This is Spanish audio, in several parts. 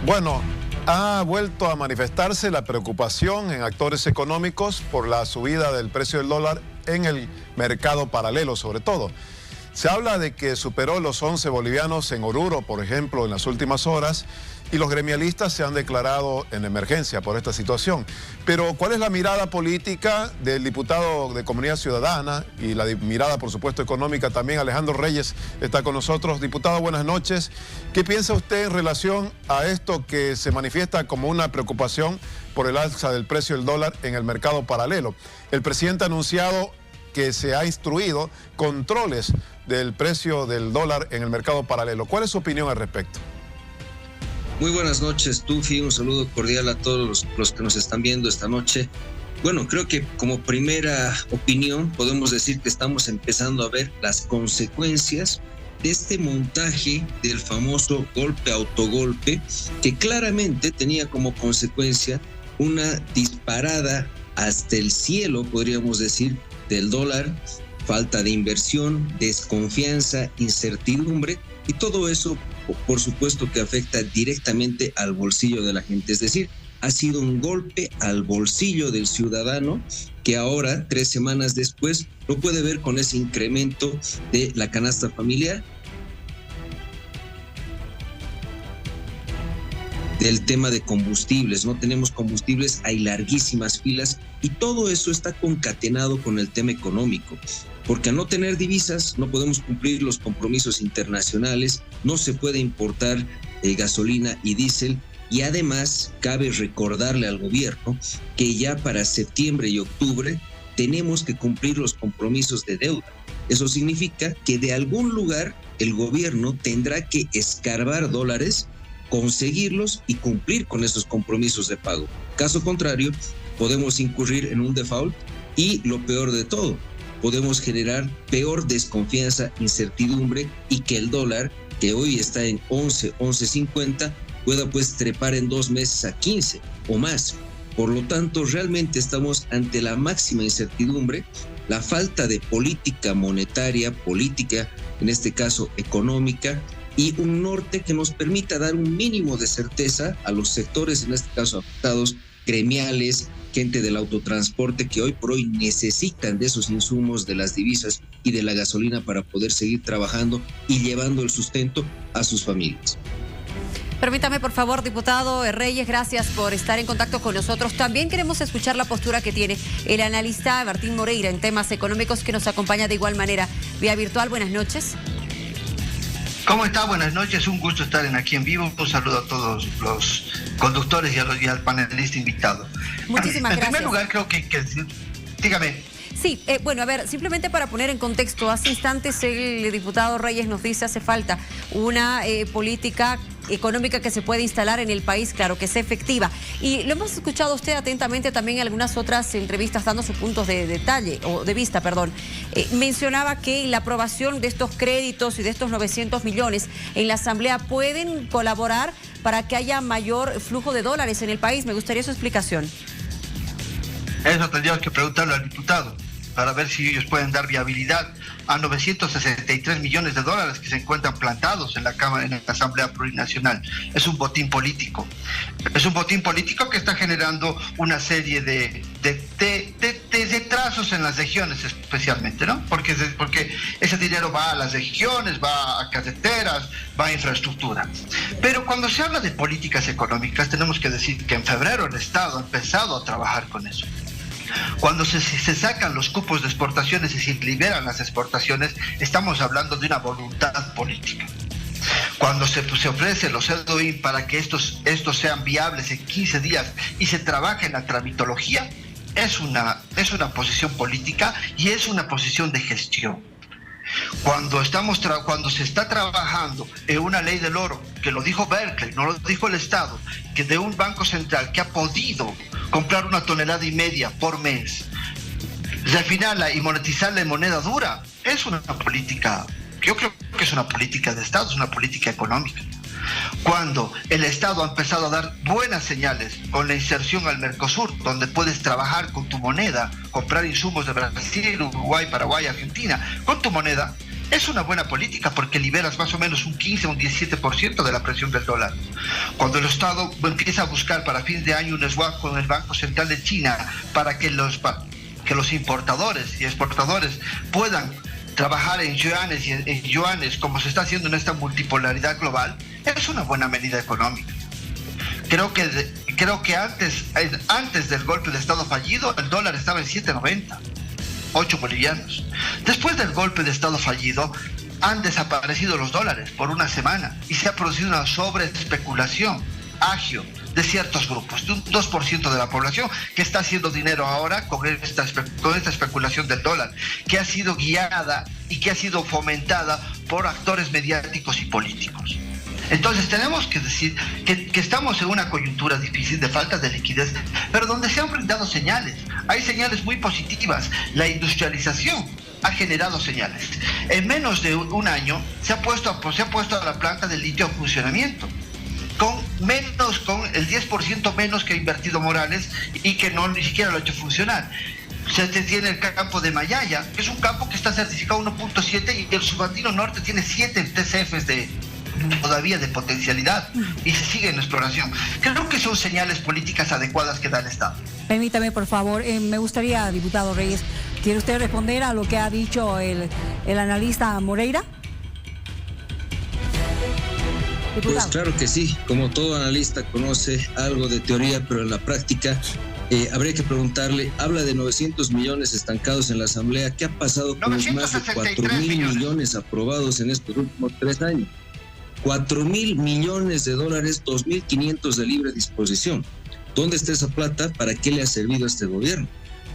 Bueno, ha vuelto a manifestarse la preocupación en actores económicos por la subida del precio del dólar en el mercado paralelo, sobre todo. Se habla de que superó los 11 bolivianos en Oruro, por ejemplo, en las últimas horas, y los gremialistas se han declarado en emergencia por esta situación. Pero, ¿cuál es la mirada política del diputado de Comunidad Ciudadana y la mirada, por supuesto, económica también? Alejandro Reyes está con nosotros. Diputado, buenas noches. ¿Qué piensa usted en relación a esto que se manifiesta como una preocupación por el alza del precio del dólar en el mercado paralelo? El presidente ha anunciado que se ha instruido controles del precio del dólar en el mercado paralelo. ¿Cuál es su opinión al respecto? Muy buenas noches, Tufi. Un saludo cordial a todos los que nos están viendo esta noche. Bueno, creo que como primera opinión podemos decir que estamos empezando a ver las consecuencias de este montaje del famoso golpe-autogolpe, que claramente tenía como consecuencia una disparada hasta el cielo, podríamos decir, del dólar, falta de inversión, desconfianza, incertidumbre, y todo eso, por supuesto, que afecta directamente al bolsillo de la gente. Es decir, ha sido un golpe al bolsillo del ciudadano que ahora, 3 semanas después, lo puede ver con ese incremento de la canasta familiar. Del tema de combustibles, no tenemos combustibles, hay larguísimas filas, y todo eso está concatenado con el tema económico, porque al no tener divisas no podemos cumplir los compromisos internacionales, no se puede importar gasolina y diésel, y además cabe recordarle al gobierno que ya para septiembre y octubre tenemos que cumplir los compromisos de deuda. Eso significa que de algún lugar el gobierno tendrá que escarbar dólares, conseguirlos y cumplir con esos compromisos de pago. Caso contrario, podemos incurrir en un default y, lo peor de todo, podemos generar peor desconfianza, incertidumbre, y que el dólar, que hoy está en 11.50, pueda pues trepar en 2 meses a 15 o más. Por lo tanto, realmente estamos ante la máxima incertidumbre, la falta de política monetaria, política, en este caso económica, y un norte que nos permita dar un mínimo de certeza a los sectores, en este caso afectados, gremiales, gente del autotransporte, que hoy por hoy necesitan de esos insumos, de las divisas y de la gasolina para poder seguir trabajando y llevando el sustento a sus familias. Permítame, por favor, diputado Reyes, gracias por estar en contacto con nosotros. También queremos escuchar la postura que tiene el analista Martín Moreira en temas económicos, que nos acompaña de igual manera vía virtual. Buenas noches. ¿Cómo está? Buenas noches, un gusto estar aquí en vivo. Un saludo a todos los conductores y al panelista invitado. Muchísimas gracias. En primer lugar, creo que dígame. Sí, bueno, a ver, simplemente para poner en contexto, hace instantes el diputado Reyes nos dice hace falta una política económica que se puede instalar en el país, claro, que sea efectiva. Y lo hemos escuchado a usted atentamente también en algunas otras entrevistas dando sus puntos de vista. Mencionaba que la aprobación de estos créditos y de estos 900 millones en la Asamblea pueden colaborar para que haya mayor flujo de dólares en el país. Me gustaría su explicación. Eso tendríamos que preguntarle al diputado, para ver si ellos pueden dar viabilidad a 963 millones de dólares que se encuentran plantados en la Cámara, en la Asamblea Plurinacional. Es un botín político. Es un botín político que está generando una serie de retrasos en las regiones especialmente, ¿no? Porque ese dinero va a las regiones, va a carreteras, va a infraestructura. Pero cuando se habla de políticas económicas, tenemos que decir que en febrero el Estado ha empezado a trabajar con eso. Cuando se sacan los cupos de exportaciones y se liberan las exportaciones, estamos hablando de una voluntad política. Cuando se ofrecen los EDOIN para que estos sean viables en 15 días y se trabaje en la tramitología, es una posición política y es una posición de gestión. Cuando se está trabajando en una ley del oro, que lo dijo Berkeley, no lo dijo el Estado, que de un banco central que ha podido comprar 1,5 toneladas por mes, refinarla y monetizarla en moneda dura, es una política, yo creo que es una política de Estado, es una política económica. Cuando el Estado ha empezado a dar buenas señales con la inserción al Mercosur, donde puedes trabajar con tu moneda, comprar insumos de Brasil, Uruguay, Paraguay, Argentina, con tu moneda, Es una buena política porque liberas más o menos un 15 o un 17% de la presión del dólar. Cuando el Estado empieza a buscar para fin de año un swap con el Banco Central de China para que los importadores y exportadores puedan trabajar en yuanes como se está haciendo en esta multipolaridad global, es una buena medida económica. Creo que antes del golpe de Estado fallido, el dólar estaba en 7.90, 8 bolivianos. Después del golpe de Estado fallido, han desaparecido los dólares por una semana y se ha producido una sobreespeculación, agio, de ciertos grupos, de un 2% de la población que está haciendo dinero ahora con esta especulación del dólar, que ha sido guiada y que ha sido fomentada por actores mediáticos y políticos. Entonces tenemos que decir que estamos en una coyuntura difícil de falta de liquidez, pero donde se han brindado señales. Hay señales muy positivas. La industrialización ha generado señales. En menos de un año se ha puesto a la planta de litio en funcionamiento, con el 10% menos que ha invertido Morales y que ni siquiera lo ha hecho funcionar. Se tiene el campo de Mayaya, que es un campo que está certificado 1.7 y el subandino norte tiene 7 TCFs todavía de potencialidad y se sigue en exploración. Creo que son señales políticas adecuadas que da el Estado. Permítame, por favor, me gustaría, diputado Reyes, ¿quiere usted responder a lo que ha dicho el analista Moreira? Pues claro que sí, como todo analista conoce algo de teoría, pero en la práctica habría que preguntarle. Habla de 900 millones estancados en la Asamblea. ¿Qué ha pasado con los más de 4.000 millones aprobados en estos últimos 3 años? 4.000 millones de dólares, 2.500 de libre disposición. ¿Dónde está esa plata? ¿Para qué le ha servido a este gobierno?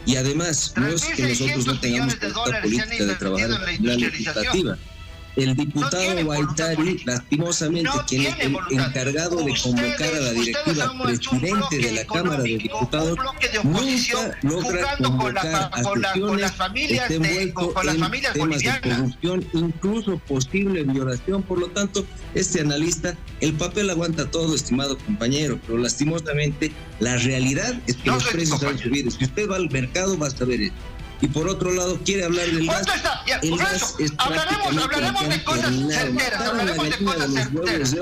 Y además, no es que nosotros no tengamos esta política de trabajar en la legislativa. El diputado Guaitari, lastimosamente, quien es el encargado de convocar a la directiva, presidente de la Cámara de Diputados, nunca logra convocar a sesiones, está envuelto en temas de corrupción, incluso posible violación. Por lo tanto, este analista, el papel aguanta todo, estimado compañero, pero lastimosamente la realidad es que los precios han subido. Si usted va al mercado, va a saber esto. Y por otro lado, quiere hablar del gas. El gas es hablaremos de cosas certeras, hablaremos de cosas certeras.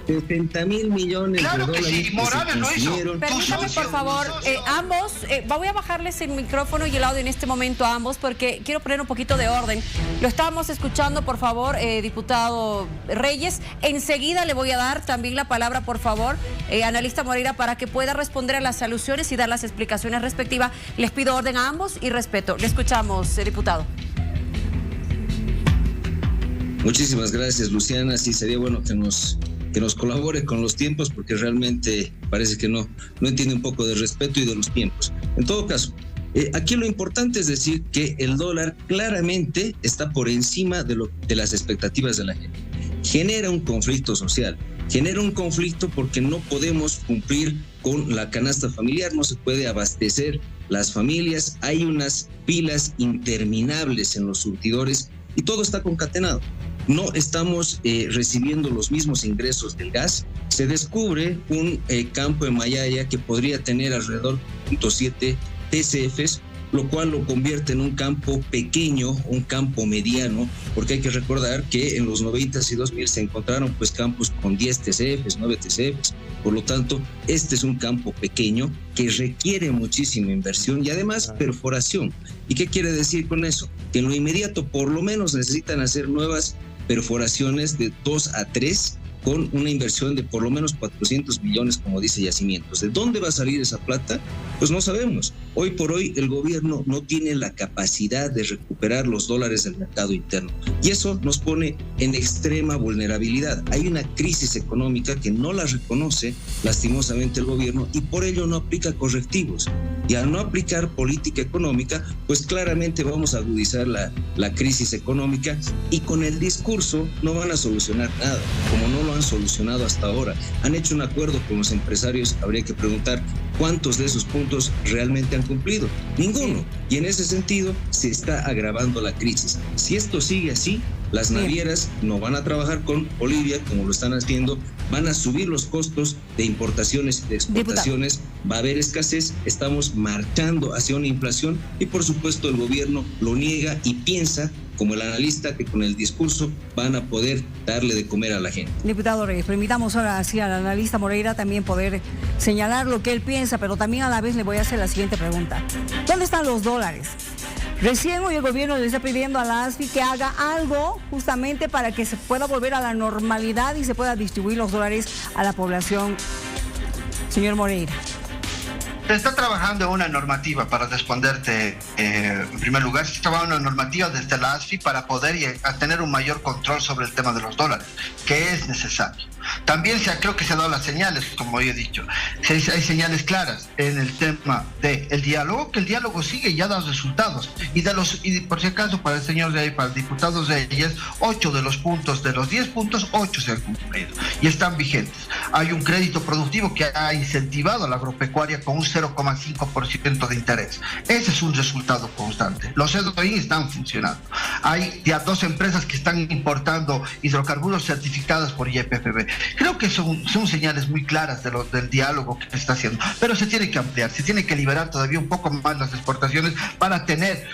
60.000 millones claro de dólares. Que sí, Morales lo hizo. Permítame, por favor, ambos, voy a bajarles el micrófono y el audio en este momento a ambos porque quiero poner un poquito de orden. Lo estábamos escuchando, por favor, diputado Reyes. Enseguida le voy a dar también la palabra, por favor, analista Moreira, para que pueda responder a las alusiones y dar las explicaciones respectivas. Les pido orden a ambos y respeto. Le escuchamos, diputado. Muchísimas gracias, Luciana. Sí, sería bueno que nos colabore con los tiempos, porque realmente parece que no entiende un poco de respeto y de los tiempos. En todo caso, aquí lo importante es decir que el dólar claramente está por encima de las expectativas de la gente. Genera un conflicto social, genera un conflicto porque no podemos cumplir con la canasta familiar, no se puede abastecer las familias, hay unas filas interminables en los surtidores y todo está concatenado. No estamos recibiendo los mismos ingresos del gas. Se descubre un campo en Mayaya que podría tener alrededor de 0.7 TCFs, lo cual lo convierte en un campo pequeño, un campo mediano, porque hay que recordar que en los 90s y 2000 se encontraron pues campos con 10 TCFs, 9 TCFs. Por lo tanto, este es un campo pequeño que requiere muchísima inversión y además perforación. ¿Y qué quiere decir con eso? Que en lo inmediato por lo menos necesitan hacer nuevas perforaciones de 2 a 3 con una inversión de por lo menos 400 millones, como dice Yacimientos. ¿De dónde va a salir esa plata? Pues no sabemos. Hoy por hoy el gobierno no tiene la capacidad de recuperar los dólares del mercado interno y eso nos pone en extrema vulnerabilidad. Hay una crisis económica que no la reconoce lastimosamente el gobierno y por ello no aplica correctivos. Y al no aplicar política económica, pues claramente vamos a agudizar la crisis económica y con el discurso no van a solucionar nada, como no lo han solucionado hasta ahora. Han hecho un acuerdo con los empresarios, habría que preguntar cuántos de esos puntos realmente han cumplido. Ninguno. Y en ese sentido se está agravando la crisis. Si esto sigue así, Las navieras no van a trabajar con Bolivia como lo están haciendo, van a subir los costos de importaciones y de exportaciones, va a haber escasez, estamos marchando hacia una inflación y por supuesto el gobierno lo niega y piensa, como el analista, que con el discurso van a poder darle de comer a la gente. Diputado Reyes, permitamos ahora así al analista Moreira también poder señalar lo que él piensa, pero también a la vez le voy a hacer la siguiente pregunta. ¿Dónde están los dólares? Recién hoy el gobierno le está pidiendo a la ASFI que haga algo justamente para que se pueda volver a la normalidad y se pueda distribuir los dólares a la población. Señor Moreira. Se está trabajando en una normativa, para responderte en primer lugar, se está trabajando en una normativa desde la ASFI para poder tener un mayor control sobre el tema de los dólares, que es necesario. También creo que se han dado las señales, como yo he dicho. Hay señales claras en el tema del diálogo, que el diálogo sigue y ya da resultados. Y por si acaso, para el señor Reyes, para el diputado Reyes, 8 de los puntos, de los 10 puntos, 8 se han cumplido y están vigentes. Hay un crédito productivo que ha incentivado a la agropecuaria con un 0,5% de interés. Ese es un resultado constante. Los CDOI están funcionando. Hay ya 2 empresas que están importando hidrocarburos certificados por YPFB. Creo que son señales muy claras del diálogo que se está haciendo, pero se tiene que ampliar, se tiene que liberar todavía un poco más las exportaciones para tener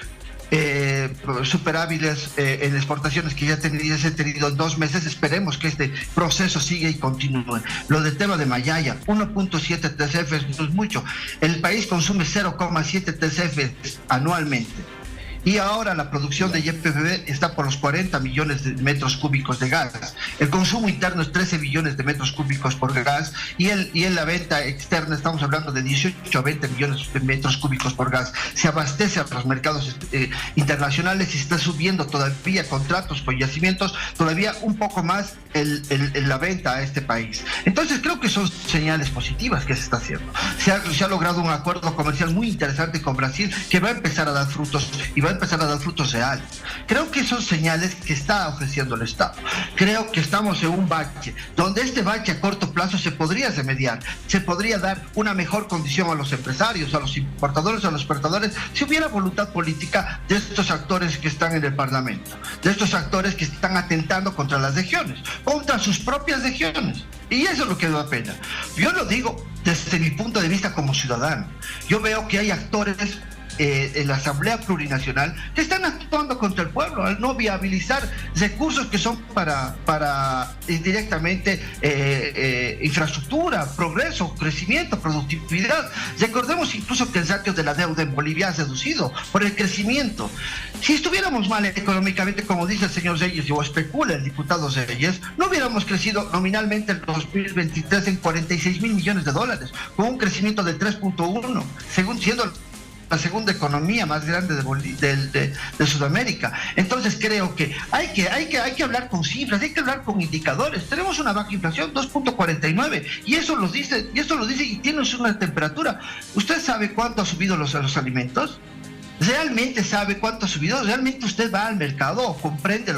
superáviles en exportaciones que ya se han tenido en 2 meses. Esperemos que este proceso siga y continúe. Lo del tema de Mayaya, 1.7 TCF no es mucho. El país consume 0,7 TCF anualmente. Y ahora la producción de YPFB está por los 40 millones de metros cúbicos de gas. El consumo interno es 13 millones de metros cúbicos por gas y en la venta externa estamos hablando de 18 a 20 millones de metros cúbicos por gas. Se abastece a los mercados internacionales y está subiendo todavía contratos con yacimientos, todavía un poco más la venta a este país. Entonces creo que son señales positivas que se está haciendo. Se ha logrado un acuerdo comercial muy interesante con Brasil que va a empezar a dar frutos y va a empezar a dar frutos reales. Creo que son señales que está ofreciendo el Estado. Creo que estamos en un bache, donde este bache a corto plazo se podría remediar, se podría dar una mejor condición a los empresarios, a los importadores, a los exportadores, si hubiera voluntad política de estos actores que están en el Parlamento, de estos actores que están atentando contra las regiones, contra sus propias regiones. Y eso es lo que da pena. Yo lo digo desde mi punto de vista como ciudadano. Yo veo que hay actores en la Asamblea Plurinacional que están actuando contra el pueblo al no viabilizar recursos que son para directamente infraestructura, progreso, crecimiento, productividad. Recordemos incluso que el ratio de la deuda en Bolivia ha reducido por el crecimiento. Si estuviéramos mal económicamente, como dice el señor Reyes o especula el diputado Reyes, no hubiéramos crecido nominalmente en 2023 en 46 mil millones de dólares, con un crecimiento de 3.1, según siendo la segunda economía más grande de Sudamérica. Entonces creo que hay que hablar con cifras, hay que hablar con indicadores. Tenemos una baja inflación, 2.49, y eso lo dice y tiene una temperatura. ¿Usted sabe cuánto ha subido los alimentos? ¿Realmente sabe cuánto ha subido? ¿Realmente usted va al mercado o comprende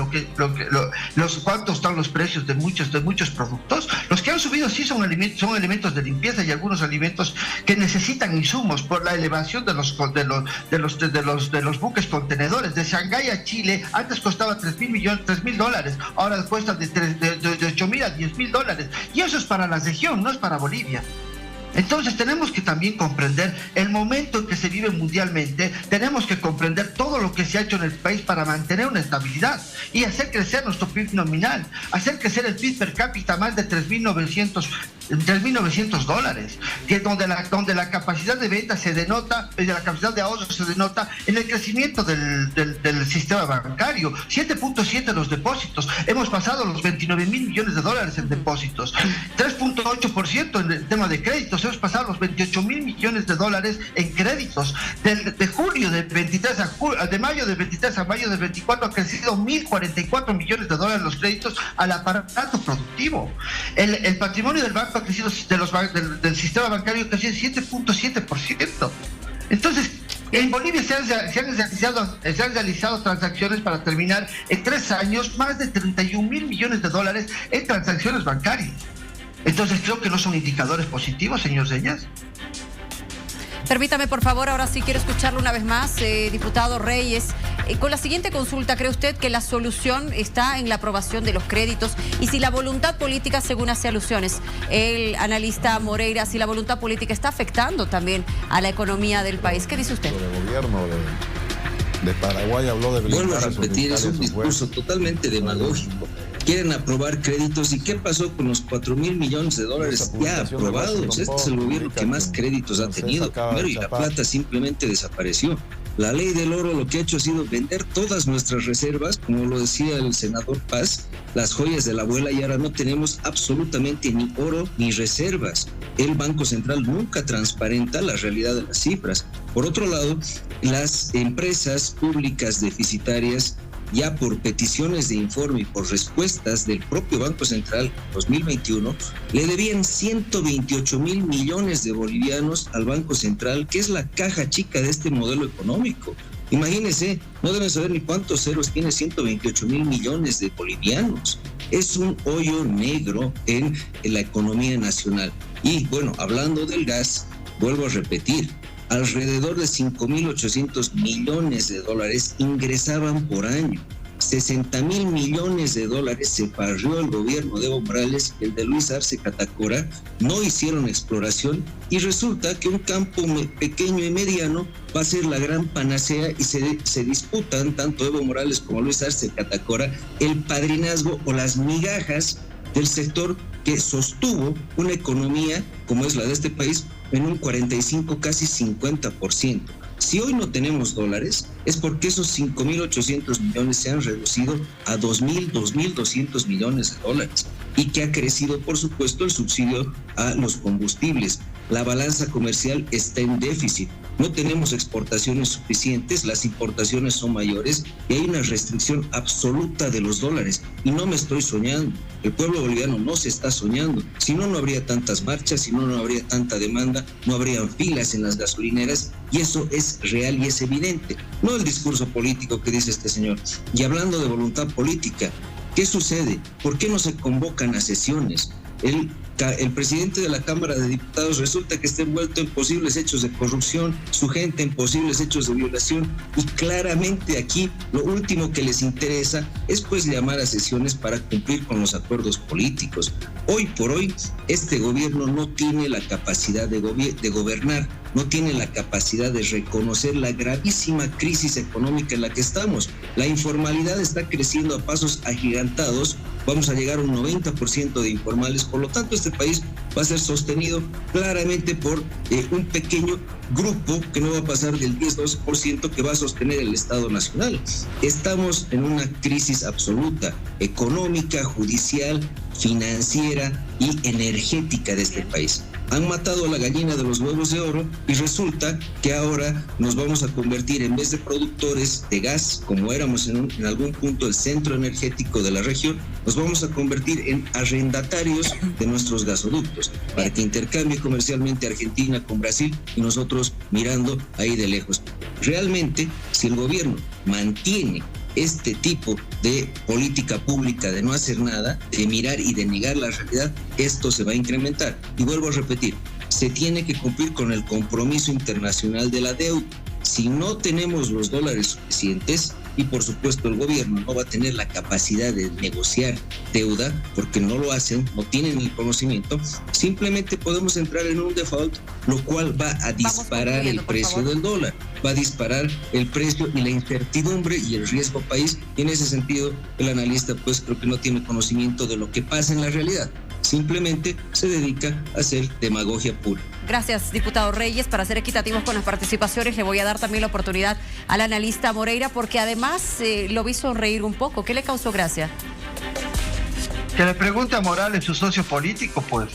cuántos están los precios de muchos productos? Los que han subido sí son elementos de limpieza y algunos alimentos que necesitan insumos por la elevación de los buques contenedores. De Shanghái a Chile antes costaba $3,000, ahora cuesta de 8,000 a $10,000, y eso es para la región, no es para Bolivia. Entonces tenemos que también comprender el momento en que se vive mundialmente, tenemos que comprender todo lo que se ha hecho en el país para mantener una estabilidad y hacer crecer nuestro PIB nominal, hacer crecer el PIB per cápita más de $3,900, que donde la capacidad de venta se denota, la capacidad de ahorro se denota en el crecimiento del sistema bancario. 7.7 los depósitos, hemos pasado los 29 mil millones de dólares en depósitos, 3.8% en el tema de créditos, hemos pasado los 28 mil millones de dólares en créditos. De julio de 23 de mayo de 23 a mayo de 24 ha crecido 1.044 millones de dólares los créditos al aparato productivo. El patrimonio del banco ha crecido, del sistema bancario ha crecido 7.7%. Entonces, en Bolivia se han realizado transacciones para terminar en 3 años más de 31 mil millones de dólares en transacciones bancarias. Entonces creo que no son indicadores positivos, señor Reyes. Permítame, por favor, ahora sí quiero escucharlo una vez más, diputado Reyes. Con la siguiente consulta, ¿cree usted que la solución está en la aprobación de los créditos? Y si la voluntad política, según hace alusiones el analista Moreira, si la voluntad política está afectando también a la economía del país, ¿qué dice usted? El gobierno de Paraguay habló de blindar. Vuelvo a repetir, es un discurso totalmente demagógico. Quieren aprobar créditos. ¿Y qué pasó con los 4.000 millones de dólares ya aprobados? Este es el gobierno que más créditos ha tenido. Primero, y la plata simplemente desapareció. La ley del oro lo que ha hecho ha sido vender todas nuestras reservas, como lo decía el senador Paz, las joyas de la abuela, y ahora no tenemos absolutamente ni oro ni reservas. El Banco Central nunca transparenta la realidad de las cifras. Por otro lado, las empresas públicas deficitarias, ya por peticiones de informe y por respuestas del propio Banco Central en 2021, le debían 128.000 millones de bolivianos al Banco Central, que es la caja chica de este modelo económico. Imagínense, no deben saber ni cuántos ceros tiene 128.000 millones de bolivianos. Es un hoyo negro en la economía nacional. Y bueno, hablando del gas, vuelvo a repetir, alrededor de 5.800 millones de dólares ingresaban por año. 60.000 millones de dólares se parrió el gobierno de Evo Morales, el de Luis Arce Catacora, no hicieron exploración y resulta que un campo pequeño y mediano va a ser la gran panacea y se disputan tanto Evo Morales como Luis Arce Catacora el padrinazgo o las migajas del sector que sostuvo una economía como es la de este país en un 45, casi 50%. Si hoy no tenemos dólares, es porque esos 5.800 millones se han reducido a 2.200 millones de dólares y que ha crecido, por supuesto, el subsidio a los combustibles. La balanza comercial está en déficit. No tenemos exportaciones suficientes, las importaciones son mayores y hay una restricción absoluta de los dólares. Y no me estoy soñando, el pueblo boliviano no se está soñando. Si no, no habría tantas marchas, si no, no habría tanta demanda, no habrían filas en las gasolineras y eso es real y es evidente. No el discurso político que dice este señor. Y hablando de voluntad política, ¿qué sucede? ¿Por qué no se convocan a sesiones? El presidente de la Cámara de Diputados resulta que está envuelto en posibles hechos de corrupción, su gente en posibles hechos de violación y claramente aquí lo último que les interesa es pues llamar a sesiones para cumplir con los acuerdos políticos. Hoy por hoy este gobierno no tiene la capacidad de gobernar, no tiene la capacidad de reconocer la gravísima crisis económica en la que estamos. La informalidad está creciendo a pasos agigantados, vamos a llegar a un 90% de informales, por lo tanto este país va a ser sostenido claramente por un pequeño grupo que no va a pasar del 10-12% que va a sostener el Estado Nacional. Estamos en una crisis absoluta, económica, judicial, financiera y energética de este país. Han matado a la gallina de los huevos de oro y resulta que ahora nos vamos a convertir, en vez de productores de gas, como éramos en algún punto el centro energético de la región, nos vamos a convertir en arrendatarios de nuestros gasoductos para que intercambie comercialmente Argentina con Brasil y nosotros mirando ahí de lejos. Realmente, si el gobierno mantiene este tipo de política pública de no hacer nada, de mirar y de negar la realidad, esto se va a incrementar. Y vuelvo a repetir, se tiene que cumplir con el compromiso internacional de la deuda. Si no tenemos los dólares suficientes, y por supuesto el gobierno no va a tener la capacidad de negociar deuda, porque no lo hacen, no tienen el conocimiento, simplemente podemos entrar en un default, lo cual va a disparar el precio del dólar, va a disparar el precio y la incertidumbre y el riesgo país. Y en ese sentido, el analista pues creo que no tiene conocimiento de lo que pasa en la realidad. Simplemente se dedica a hacer demagogia pura. Gracias, diputado Reyes. Para ser equitativos con las participaciones, le voy a dar también la oportunidad al analista Moreira, porque además lo vi sonreír un poco. ¿Qué le causó gracia? Que le pregunte a Morales, su socio político, pues,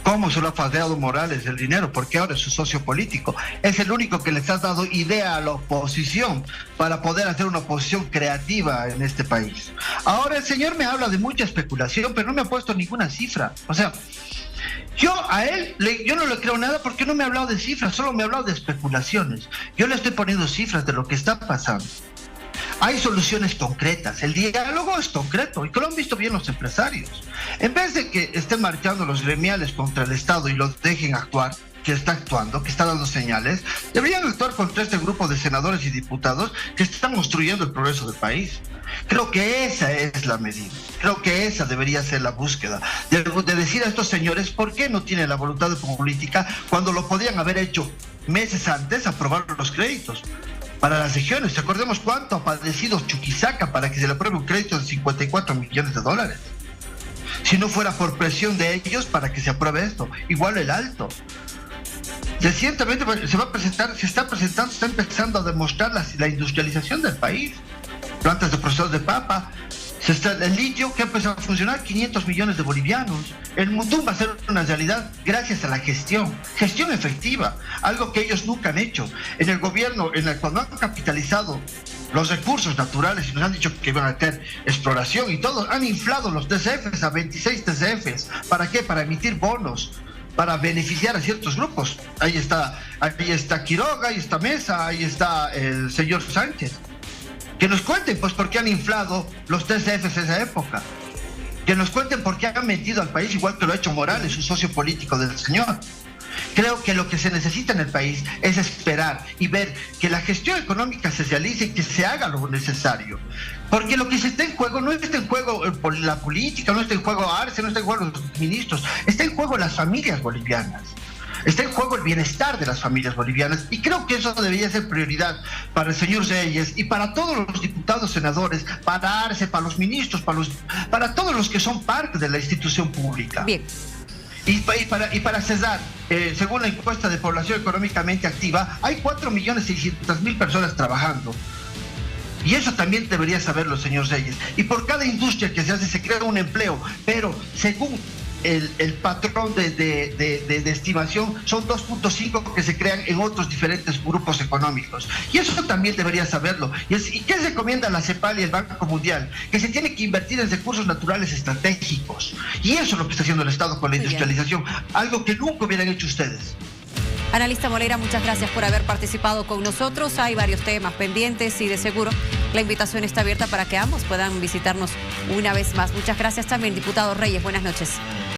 cómo se lo ha faldeado Morales el dinero, porque ahora es su socio político. Es el único que les ha dado idea a la oposición para poder hacer una oposición creativa en este país. Ahora el señor me habla de mucha especulación, pero no me ha puesto ninguna cifra. O sea, yo no le creo nada porque no me ha hablado de cifras, solo me ha hablado de especulaciones. Yo le estoy poniendo cifras de lo que está pasando. Hay soluciones concretas, el diálogo es concreto y que lo han visto bien los empresarios. En vez de que estén marchando los gremiales contra el Estado y los dejen actuar, que está actuando, que está dando señales, deberían actuar contra este grupo de senadores y diputados que están obstruyendo el progreso del país. Creo que esa es la medida, creo que esa debería ser la búsqueda, de decir a estos señores por qué no tienen la voluntad de política cuando lo podían haber hecho meses antes, aprobar los créditos para las regiones. Recordemos cuánto ha padecido Chuquisaca para que se le apruebe un crédito de 54 millones de dólares. Si no fuera por presión de ellos para que se apruebe esto, igual el Alto. Recientemente se está empezando a demostrar la industrialización del país. Plantas de procesos de papa, el litio que ha empezado a funcionar, 500 millones de bolivianos. El Mundum va a ser una realidad gracias a la gestión efectiva, algo que ellos nunca han hecho. En el gobierno, cuando han capitalizado los recursos naturales y nos han dicho que iban a tener exploración y todo, han inflado los TCFs a 26 TCFs. ¿Para qué? Para emitir bonos, para beneficiar a ciertos grupos. Ahí está Quiroga, ahí está Mesa, ahí está el señor Sánchez. Que nos cuenten, pues, por qué han inflado los TCFs en esa época. Que nos cuenten por qué han metido al país, igual que lo ha hecho Morales, un socio político del señor. Creo que lo que se necesita en el país es esperar y ver que la gestión económica se realice y que se haga lo necesario. Porque lo que se está en juego no está en juego la política, no está en juego Arce, no está en juego los ministros, está en juego las familias bolivianas. Está en juego el bienestar de las familias bolivianas y creo que eso debería ser prioridad para el señor Reyes y para todos los diputados, senadores, para Arce, para los ministros, para todos los que son parte de la institución pública. Bien. Y para César, según la encuesta de población económicamente activa, hay 4.600.000 personas trabajando. Y eso también debería saberlo, señor Reyes. Y por cada industria que se hace se crea un empleo, pero según el patrón de estimación son 2.5 que se crean en otros diferentes grupos económicos. Y eso también debería saberlo. ¿Y qué recomienda la CEPAL y el Banco Mundial? Que se tiene que invertir en recursos naturales estratégicos. Y eso es lo que está haciendo el Estado con la industrialización, algo que nunca hubieran hecho ustedes. Analista Moreira, muchas gracias por haber participado con nosotros. Hay varios temas pendientes y de seguro la invitación está abierta para que ambos puedan visitarnos una vez más. Muchas gracias también, diputado Reyes. Buenas noches.